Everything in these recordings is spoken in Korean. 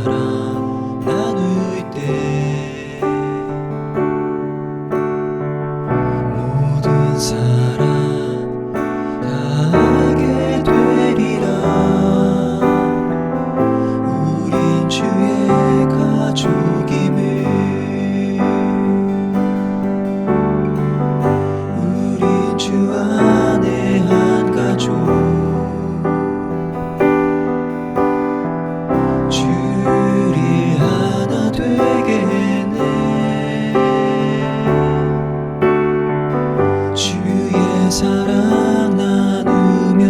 사랑 나눌 때 모든 사랑 다하게 되리라. 우린 주의 가족임을 우린 주 안에 한 가족 주일 하나 되게 했네. 주의 사랑 나누며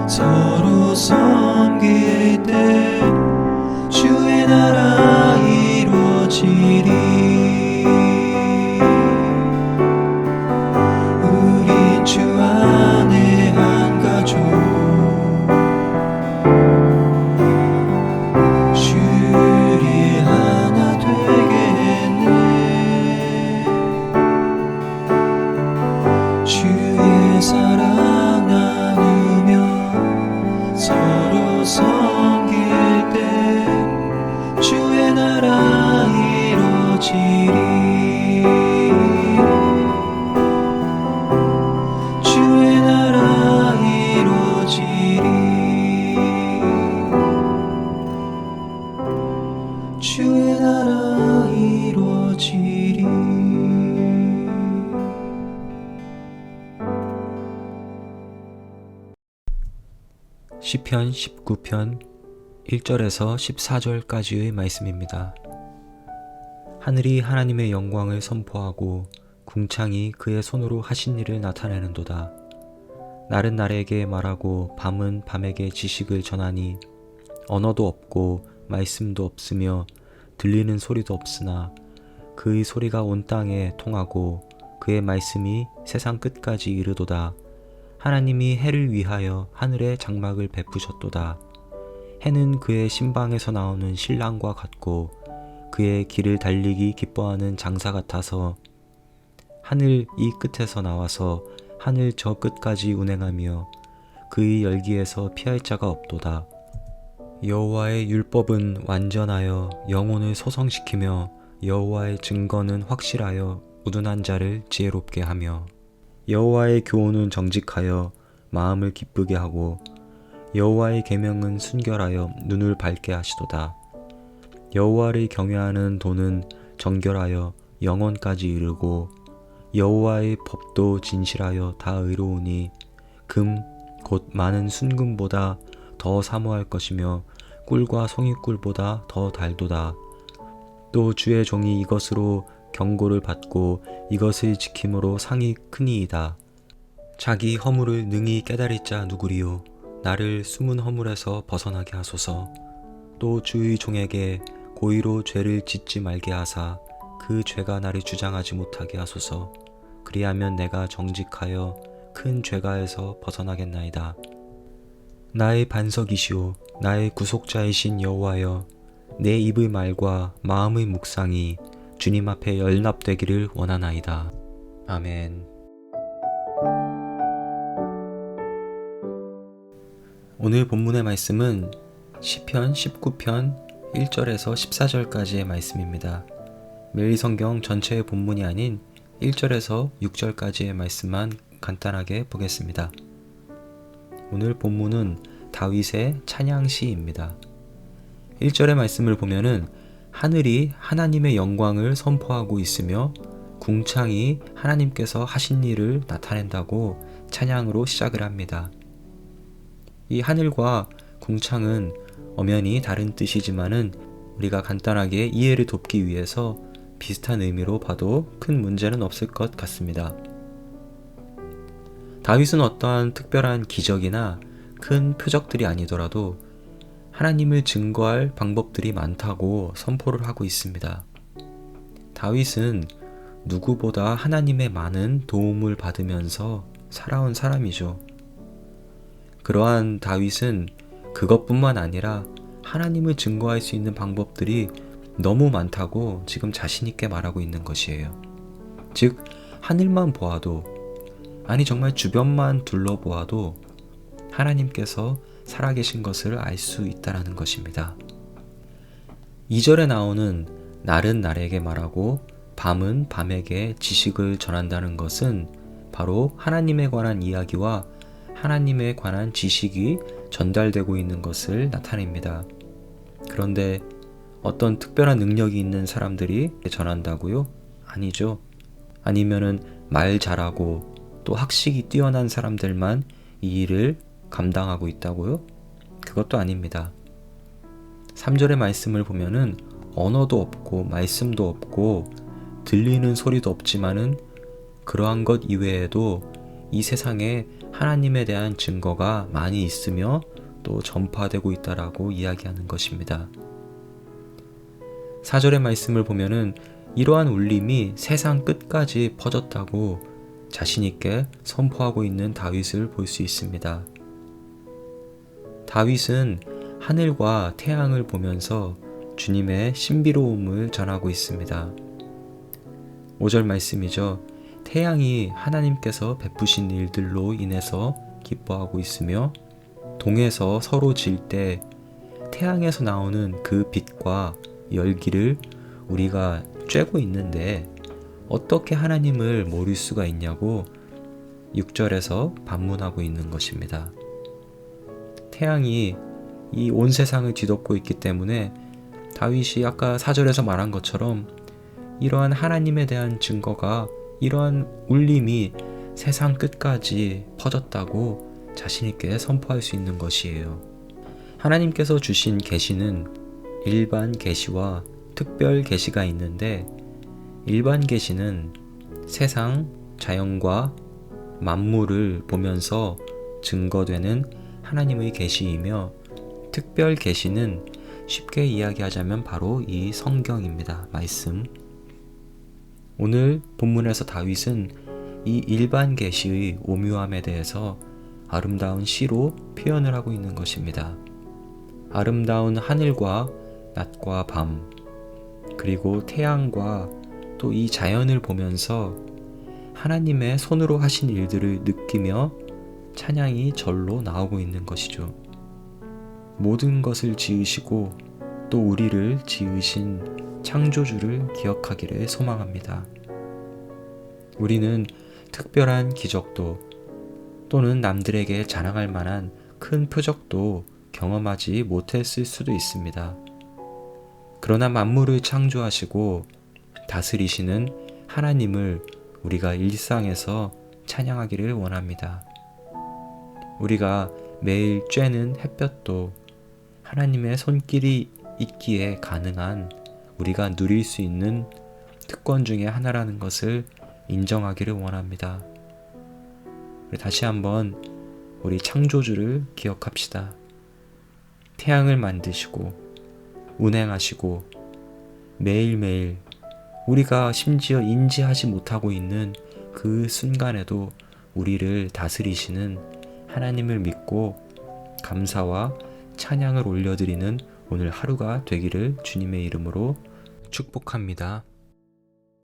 서로 섬길 때 주의 나라 이루어지리. 우린 주 안에 한 가족 주일 하나 되게 했네. 주의 사랑 나누며 서로 섬길 때 주의 나라 이루어지리. 주의 나라 이루어지리. 주의 나라 이루어지리. 시편 19편 1절에서 14절까지의 말씀입니다. 하늘이 하나님의 영광을 선포하고 궁창이 그의 손으로 하신 일을 나타내는도다. 날은 날에게 말하고 밤은 밤에게 지식을 전하니 언어도 없고 말씀도 없으며 들리는 소리도 없으나 그의 소리가 온 땅에 통하고 그의 말씀이 세상 끝까지 이르도다. 하나님이 해를 위하여 하늘에 장막을 베푸셨도다. 해는 그의 신방에서 나오는 신랑과 같고 그의 길을 달리기 기뻐하는 장사 같아서 하늘 이 끝에서 나와서 하늘 저 끝까지 운행하며 그의 열기에서 피할 자가 없도다. 여호와의 율법은 완전하여 영혼을 소성시키며 여호와의 증거는 확실하여 우둔한 자를 지혜롭게 하며 여호와의 교훈은 정직하여 마음을 기쁘게 하고 여호와의 계명은 순결하여 눈을 밝게 하시도다. 여호와를 경외하는 도는 정결하여 영혼까지 이르고 여호와의 법도 진실하여 다 의로우니 금 곧 많은 순금보다 더 사모할 것이며 꿀과 송이꿀보다 더 달도다. 또 주의 종이 이것으로 경고를 받고 이것을 지킴으로 상이 크니이다. 자기 허물을 능히 깨달을 자 누구리요. 나를 숨은 허물에서 벗어나게 하소서. 또 주의 종에게 고의로 죄를 짓지 말게 하사 그 죄가 나를 주장하지 못하게 하소서. 그리하면 내가 정직하여 큰 죄가에서 벗어나겠나이다. 나의 반석이시오 나의 구속자이신 여호와여, 내 입의 말과 마음의 묵상이 주님 앞에 연납되기를 원하나이다. 아멘. 오늘 본문의 말씀은 시편 19편 1절에서 14절까지의 말씀입니다. 매일 성경 전체의 본문이 아닌 1절에서 6절까지의 말씀만 간단하게 보겠습니다. 오늘 본문은 다윗의 찬양시입니다. 1절의 말씀을 보면은 하늘이 하나님의 영광을 선포하고 있으며 궁창이 하나님께서 하신 일을 나타낸다고 찬양으로 시작을 합니다. 이 하늘과 궁창은 엄연히 다른 뜻이지만은 우리가 간단하게 이해를 돕기 위해서 비슷한 의미로 봐도 큰 문제는 없을 것 같습니다. 다윗은 어떠한 특별한 기적이나 큰 표적들이 아니더라도 하나님을 증거할 방법들이 많다고 선포를 하고 있습니다. 다윗은 누구보다 하나님의 많은 도움을 받으면서 살아온 사람이죠. 그러한 다윗은 그것뿐만 아니라 하나님을 증거할 수 있는 방법들이 너무 많다고 지금 자신있게 말하고 있는 것이에요. 즉, 하늘만 보아도, 아니 정말 주변만 둘러보아도 하나님께서 살아계신 것을 알 수 있다는 것입니다. 2절에 나오는 날은 날에게 말하고 밤은 밤에게 지식을 전한다는 것은 바로 하나님에 관한 이야기와 하나님에 관한 지식이 전달되고 있는 것을 나타냅니다. 그런데 어떤 특별한 능력이 있는 사람들이 전한다고요? 아니죠. 아니면은 말 잘하고 또 학식이 뛰어난 사람들만 이 일을 감당하고 있다고요? 그것도 아닙니다. 3절의 말씀을 보면은 언어도 없고 말씀도 없고 들리는 소리도 없지만은 그러한 것 이외에도 이 세상에 하나님에 대한 증거가 많이 있으며 또 전파되고 있다라고 이야기하는 것입니다. 4절의 말씀을 보면은 이러한 울림이 세상 끝까지 퍼졌다고 자신 있게 선포하고 있는 다윗을 볼 수 있습니다. 다윗은 하늘과 태양을 보면서 주님의 신비로움을 전하고 있습니다. 5절 말씀이죠. 태양이 하나님께서 베푸신 일들로 인해서 기뻐하고 있으며 동에서 서로 질 때 태양에서 나오는 그 빛과 열기를 우리가 쬐고 있는데 어떻게 하나님을 모를 수가 있냐고 6절에서 반문하고 있는 것입니다. 태양이 이 온 세상을 뒤덮고 있기 때문에 다윗이 아까 4절에서 말한 것처럼 이러한 하나님에 대한 증거가 이러한 울림이 세상 끝까지 퍼졌다고 자신 있게 선포할 수 있는 것이에요. 하나님께서 주신 계시는 일반 계시와 특별 계시가 있는데 일반 계시는 세상, 자연과 만물을 보면서 증거되는 하나님의 계시이며 특별 계시는 쉽게 이야기하자면 바로 이 성경입니다. 말씀. 오늘 본문에서 다윗은 이 일반 계시의 오묘함에 대해서 아름다운 시로 표현을 하고 있는 것입니다. 아름다운 하늘과 낮과 밤, 그리고 태양과 또 이 자연을 보면서 하나님의 손으로 하신 일들을 느끼며 찬양이 절로 나오고 있는 것이죠. 모든 것을 지으시고 또 우리를 지으신 창조주를 기억하기를 소망합니다. 우리는 특별한 기적도 또는 남들에게 자랑할 만한 큰 표적도 경험하지 못했을 수도 있습니다. 그러나 만물을 창조하시고 다스리시는 하나님을 우리가 일상에서 찬양하기를 원합니다. 우리가 매일 쬐는 햇볕도 하나님의 손길이 있기에 가능한 우리가 누릴 수 있는 특권 중에 하나라는 것을 인정하기를 원합니다. 다시 한번 우리 창조주를 기억합시다. 태양을 만드시고 운행하시고 매일매일 우리가 심지어 인지하지 못하고 있는 그 순간에도 우리를 다스리시는 하나님을 믿고 감사와 찬양을 올려드리는 오늘 하루가 되기를 주님의 이름으로 축복합니다.